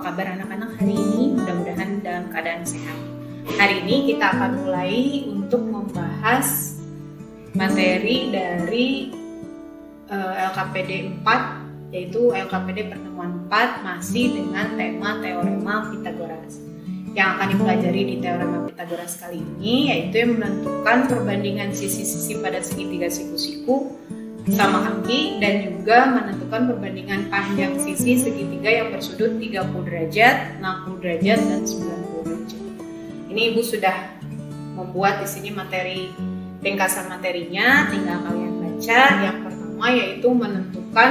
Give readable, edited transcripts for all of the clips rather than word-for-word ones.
kabar anak-anak hari ini? Mudah-mudahan dalam keadaan sehat. Hari ini kita akan mulai untuk membahas materi dari LKPD 4, yaitu LKPD pertemuan 4 masih dengan tema teorema Pythagoras. Yang akan dipelajari di teorema Pythagoras kali ini yaitu yang menentukan perbandingan sisi-sisi pada segitiga siku-siku sama kaki dan juga menentukan perbandingan panjang sisi segitiga yang bersudut 30 derajat, 60 derajat, dan 90 derajat. Ini Ibu sudah membuat di sini materi ringkasan materinya, tinggal kalian baca. Yang pertama yaitu menentukan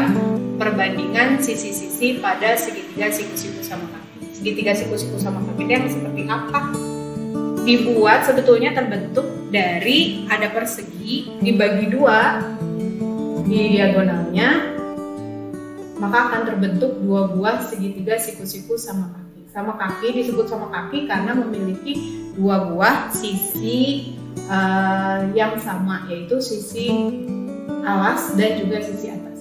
perbandingan sisi-sisi pada segitiga siku-siku sama kaki. Segitiga siku-siku sama kaki yang seperti apa? Dibuat sebetulnya terbentuk dari ada persegi dibagi dua di diagonalnya, maka akan terbentuk dua buah segitiga siku-siku sama kaki. Sama kaki disebut sama kaki karena memiliki dua buah sisi yang sama, yaitu sisi alas dan juga sisi atas.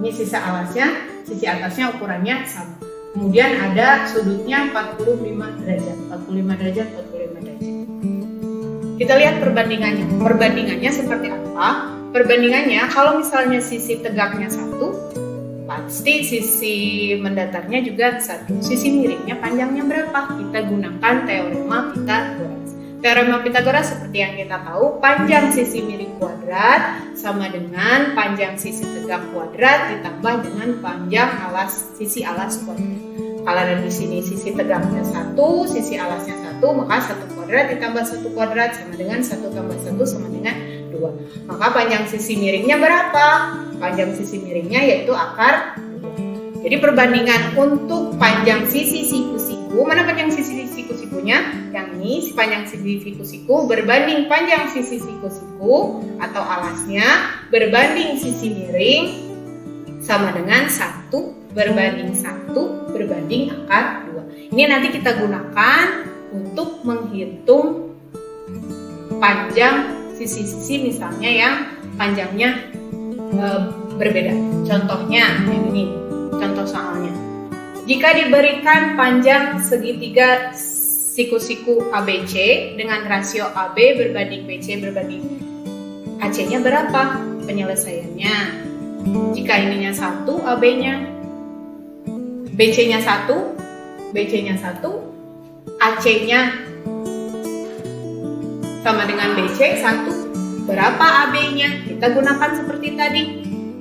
Ini sisi alasnya, sisi atasnya ukurannya sama. Kemudian ada sudutnya 45 derajat, 45 derajat, 45 derajat. Kita lihat perbandingannya. Perbandingannya seperti apa? Perbandingannya, kalau misalnya sisi tegaknya 1, pasti sisi mendatarnya juga 1. Sisi miringnya panjangnya berapa? Kita gunakan teorema Pythagoras. Teorema Pythagoras seperti yang kita tahu, panjang sisi miring kuadrat sama dengan panjang sisi tegak kuadrat ditambah dengan panjang sisi alas kuadrat. Kalau ada di sini sisi tegaknya 1, sisi alasnya 1, maka 1 kuadrat ditambah 1 kuadrat sama dengan 1 tambah 1 sama dengan 2. Maka panjang sisi miringnya berapa? Panjang sisi miringnya yaitu akar 2. Jadi perbandingan untuk panjang sisi siku-siku, mana panjang sisi siku-sikunya? Yang ini panjang sisi siku-siku berbanding panjang sisi siku-siku atau alasnya berbanding sisi miring sama dengan 1 berbanding 1 berbanding akar 2. Ini nanti kita gunakan untuk menghitung panjang sisi-sisi misalnya yang panjangnya berbeda. Contohnya yang ini, contoh soalnya. Jika diberikan panjang segitiga siku-siku ABC dengan rasio AB berbanding BC berbanding AC-nya berapa? Penyelesaiannya. Jika ininya 1, AB-nya, BC-nya 1, BC-nya 1, AC-nya sama dengan BC 1. Berapa AB-nya? Kita gunakan seperti tadi.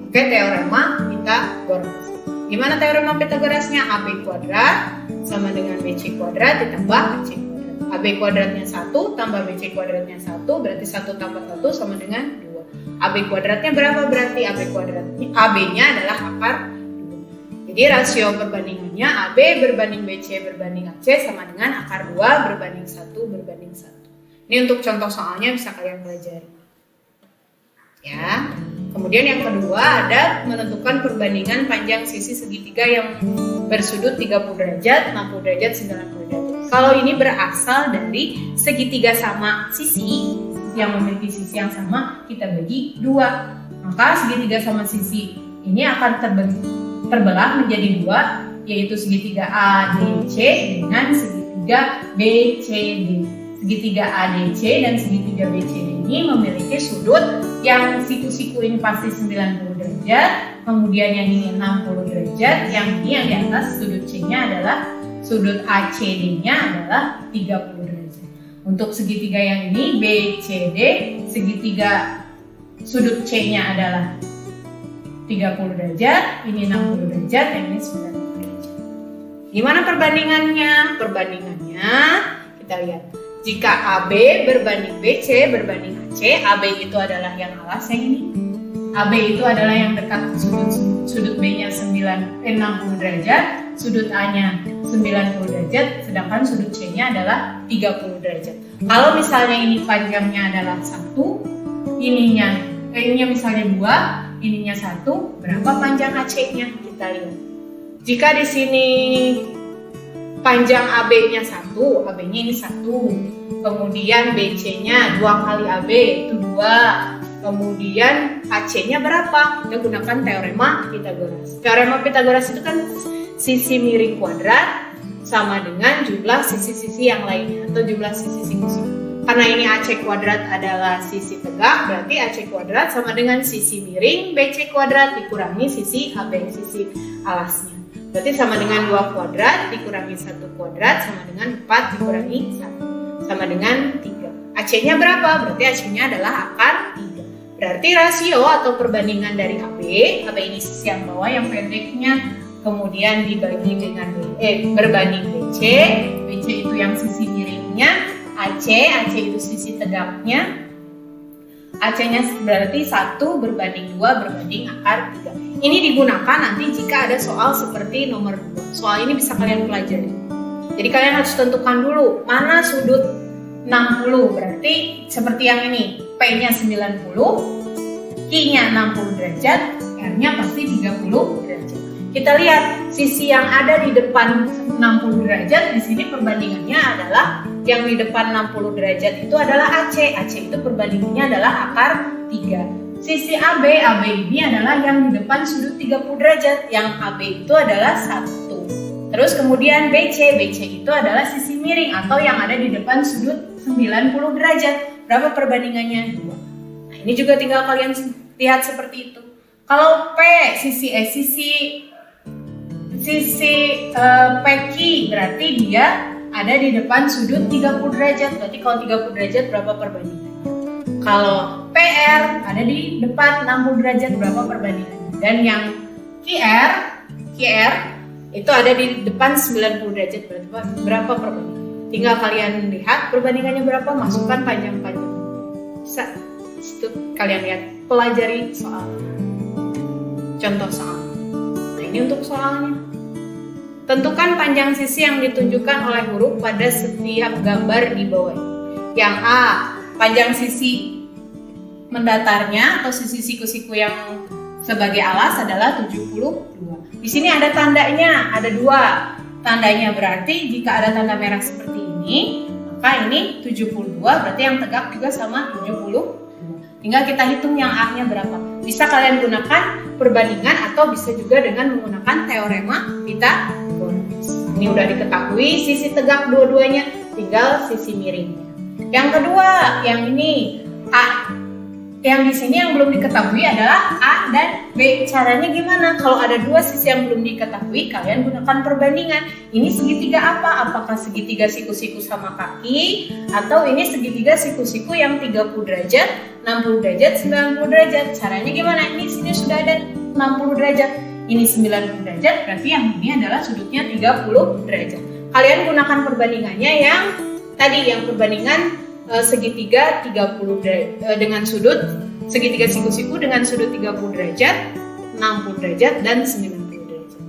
Oke, teorema Pythagoras. Gimana teorema Pythagorasnya? AB kuadrat sama dengan BC kuadrat ditambah AC kuadrat. AB kuadratnya 1 tambah BC kuadratnya 1 berarti 1 tambah 1 sama dengan 2. AB kuadratnya berapa? Berarti AB kuadratnya AB-nya adalah akar 2. Jadi rasio perbandingannya AB berbanding BC berbanding AC sama dengan akar 2 berbanding 1 berbanding 1. Ini untuk contoh soalnya bisa kalian pelajari. Ya. Kemudian yang kedua ada menentukan perbandingan panjang sisi segitiga yang bersudut 30 derajat, 60 derajat, 90 derajat. Kalau ini berasal dari segitiga sama sisi yang memiliki sisi yang sama, kita bagi 2. Maka segitiga sama sisi ini akan terbelah menjadi 2, yaitu segitiga ADC dengan segitiga BCD. Segitiga ADC dan segitiga BCD ini memiliki sudut yang siku-siku ini pasti 90 derajat, kemudian yang ini 60 derajat, yang ini yang di atas sudut C-nya adalah sudut ACD-nya adalah 30 derajat. Untuk segitiga yang ini BCD, segitiga sudut C-nya adalah 30 derajat, ini 60 derajat, yang ini 90 derajat. Gimana perbandingannya? Perbandingannya kita lihat. Jika AB berbanding BC berbanding AC, AB itu adalah yang alas yang ini. AB itu adalah yang dekat sudut B-nya 60 derajat, sudut A-nya 90 derajat, sedangkan sudut C-nya adalah 30 derajat. Kalau misalnya ini panjangnya adalah 1, ininya misalnya 2, ininya 1, berapa panjang AC-nya? Kita lihat. Jika di sini panjang AB-nya 1, AB-nya ini 1, kemudian BC-nya 2 kali AB itu 2, kemudian AC-nya berapa? Kita gunakan teorema Pythagoras. Teorema Pythagoras itu kan sisi miring kuadrat sama dengan jumlah sisi-sisi yang lainnya atau jumlah sisi siku-siku. Karena ini AC kuadrat adalah sisi tegak, berarti AC kuadrat sama dengan sisi miring BC kuadrat dikurangi sisi AB, sisi alasnya. Berarti sama dengan 2 kuadrat dikurangi 1 kuadrat sama dengan 4 dikurangi 1. Sama dengan 3. AC-nya berapa? Berarti AC-nya adalah akar 3. Berarti rasio atau perbandingan dari AB ini sisi yang bawah yang pendeknya, kemudian dibagi dengan berbanding BC itu yang sisi miringnya, AC itu sisi tegaknya, AC-nya berarti 1 berbanding 2 berbanding akar 3. Ini digunakan nanti jika ada soal seperti nomor 2. Soal ini bisa kalian pelajari. Jadi kalian harus tentukan dulu mana sudut 60, berarti seperti yang ini, P-nya 90, Q-nya 60 derajat, R-nya pasti 30 derajat. Kita lihat sisi yang ada di depan 60 derajat, di sini perbandingannya adalah yang di depan 60 derajat itu adalah AC itu perbandingannya adalah akar 3. Sisi AB ini adalah yang di depan sudut 30 derajat, yang AB itu adalah 1. Terus kemudian BC itu adalah sisi miring atau yang ada di depan sudut 90 derajat. Berapa perbandingannya? 2. Nah, ini juga tinggal kalian lihat seperti itu. Kalau P sisi PQ berarti dia ada di depan sudut 30 derajat. Berarti kalau 30 derajat berapa perbandingannya? Kalau PR ada di depan 60 derajat, berapa perbandingannya? Dan yang QR itu ada di depan 90 derajat, berapa perbandingannya? Tinggal kalian lihat perbandingannya berapa, masukkan panjang-panjang. Bisa itu kalian lihat, pelajari soal. Contoh soal. Nah, ini untuk soalnya. Tentukan panjang sisi yang ditunjukkan oleh huruf pada setiap gambar di bawah ini. Yang A, panjang sisi mendatarnya atau sisi siku-siku yang sebagai alas adalah 72. Di sini ada tandanya, ada 2 tandanya, berarti jika ada tanda merah seperti ini, maka ini 72, berarti yang tegak juga sama 72. Tinggal kita hitung yang A-nya berapa. Bisa kalian gunakan perbandingan atau bisa juga dengan menggunakan teorema Pythagoras. Ini udah diketahui sisi tegak dua-duanya, tinggal sisi miringnya. Yang kedua, yang ini A. Yang di sini yang belum diketahui adalah A dan B. Caranya gimana? Kalau ada 2 sisi yang belum diketahui, kalian gunakan perbandingan. Ini segitiga apa? Apakah segitiga siku-siku sama kaki? Atau ini segitiga siku-siku yang 30 derajat, 60 derajat, 90 derajat? Caranya gimana? Ini sini sudah ada 60 derajat. Ini 90 derajat, berarti yang ini adalah sudutnya 30 derajat. Kalian gunakan perbandingannya yang tadi, yang perbandingan segitiga 30 derajat dengan sudut segitiga siku-siku dengan sudut 30 derajat, 60 derajat dan 90 derajat.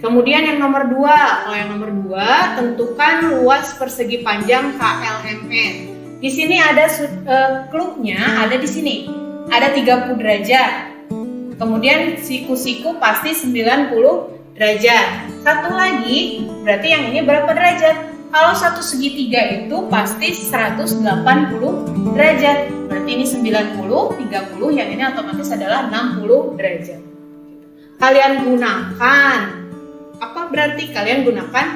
Kemudian yang nomor 2, kalau yang nomor 2 tentukan luas persegi panjang KLMN. Di sini ada clue-nya ada di sini. Ada 30 derajat. Kemudian siku-siku pasti 90 derajat. Satu lagi berarti yang ini berapa derajat? Kalau satu segitiga itu pasti 180 derajat. Berarti ini 90, 30, yang ini otomatis adalah 60 derajat. Kalian gunakan, apa berarti? Kalian gunakan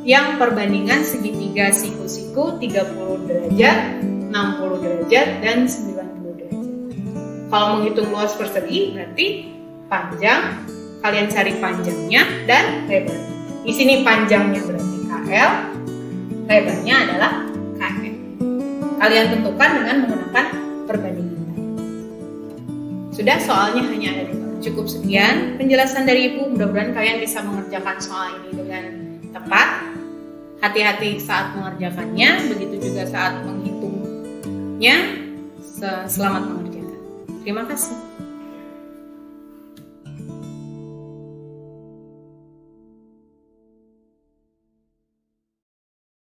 yang perbandingan segitiga siku-siku 30 derajat, 60 derajat, dan 90 derajat. Kalau menghitung luas persegi berarti panjang, kalian cari panjangnya dan lebar. Di sini panjangnya berarti KL, lebarnya adalah KM. Kalian tentukan dengan menggunakan perbandingan. Sudah, soalnya hanya ada 2. Cukup sekian penjelasan dari Ibu. Mudah-mudahan kalian bisa mengerjakan soal ini dengan tepat. Hati-hati saat mengerjakannya, begitu juga saat menghitungnya. Selamat mengerjakan. Terima kasih.